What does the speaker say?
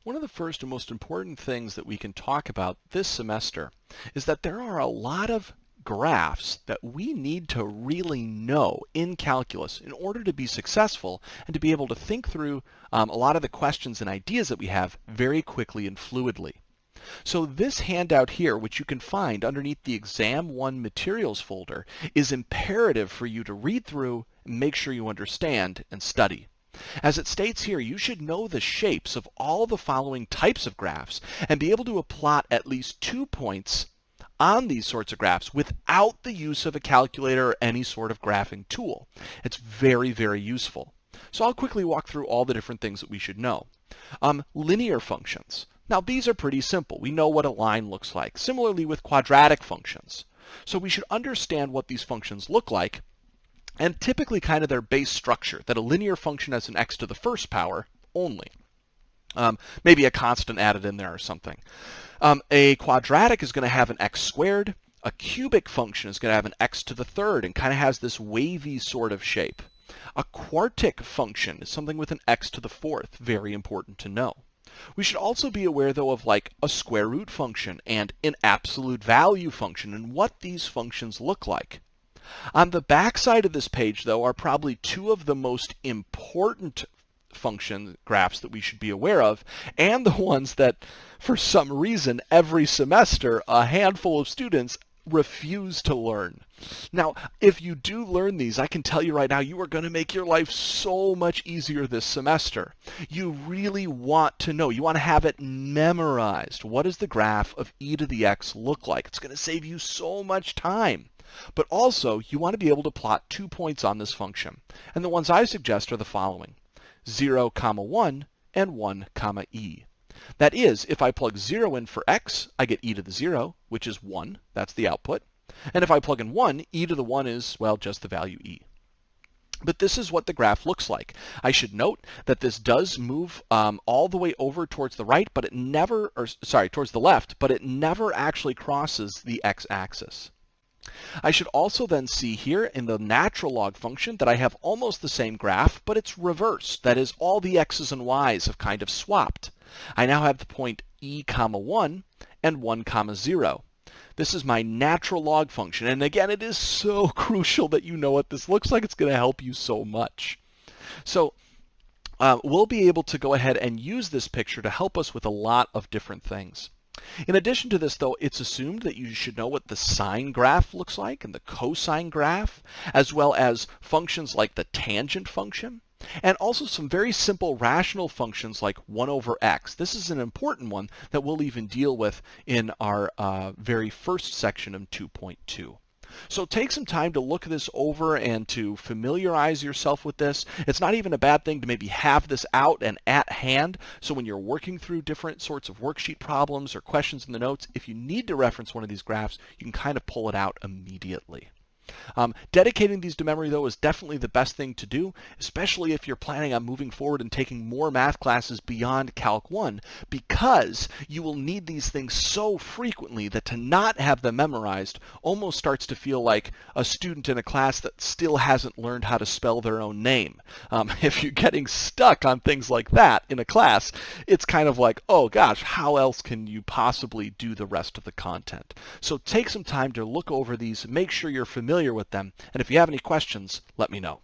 One of the first and most important things that we can talk about this semester is that there are a lot of graphs that we need to really know in calculus in order to be successful and to be able to think through a lot of the questions and ideas that we have very quickly and fluidly. So this handout here, which you can find underneath the Exam 1 Materials folder, is imperative for you to read through, make sure you understand, and study. As it states here, you should know the shapes of all the following types of graphs and be able to plot at least 2 points on these sorts of graphs without the use of a calculator or any sort of graphing tool. It's very, very useful. So I'll quickly walk through all the different things that we should know. Linear functions. Now these are pretty simple. We know what a line looks like. Similarly with quadratic functions. So we should understand what these functions look like and typically kind of their base structure, that a linear function has an x to the first power only. Maybe a constant added in there or something. A quadratic is going to have an x squared. A cubic function is going to have an x to the third and kind of has this wavy sort of shape. A quartic function is something with an x to the fourth, very important to know. We should also be aware, though, of like a square root function and an absolute value function and what these functions look like. On the back side of this page, though, are probably two of the most important function graphs that we should be aware of, and the ones that, for some reason, every semester, a handful of students refuse to learn. Now, if you do learn these, I can tell you right now, you are going to make your life so much easier this semester. You really want to know, you want to have it memorized. What does the graph of e to the x look like? It's going to save you so much time. But also, you want to be able to plot 2 points on this function. And the ones I suggest are the following: 0, 1, and 1, e. That is, if I plug 0 in for x, I get e to the 0, which is 1. That's the output. And if I plug in 1, e to the 1 is, well, just the value e. But this is what the graph looks like. I should note that this does move all the way over towards the right, but it never, towards the left, but it never actually crosses the x-axis. I should also then see here in the natural log function that I have almost the same graph, but it's reversed. That is, all the x's and y's have kind of swapped. I now have the point e, 1 and 1, 0. This is my natural log function, and again, it is so crucial that you know what this looks like. It's going to help you so much. So we'll be able to go ahead and use this picture to help us with a lot of different things. In addition to this, though, it's assumed that you should know what the sine graph looks like and the cosine graph, as well as functions like the tangent function, and also some very simple rational functions like 1 over x. This is an important one that we'll even deal with in our very first section of 2.2. So take some time to look this over and to familiarize yourself with this. It's not even a bad thing to maybe have this out and at hand, so when you're working through different sorts of worksheet problems or questions in the notes, if you need to reference one of these graphs, you can kind of pull it out immediately. Dedicating these to memory, though, is definitely the best thing to do, especially if you're planning on moving forward and taking more math classes beyond Calc 1, because you will need these things so frequently that to not have them memorized almost starts to feel like a student in a class that still hasn't learned how to spell their own name. If you're getting stuck on things like that in a class, it's kind of like, oh gosh, how else can you possibly do the rest of the content? So take some time to look over these, make sure you're familiar with them, and if you have any questions, let me know.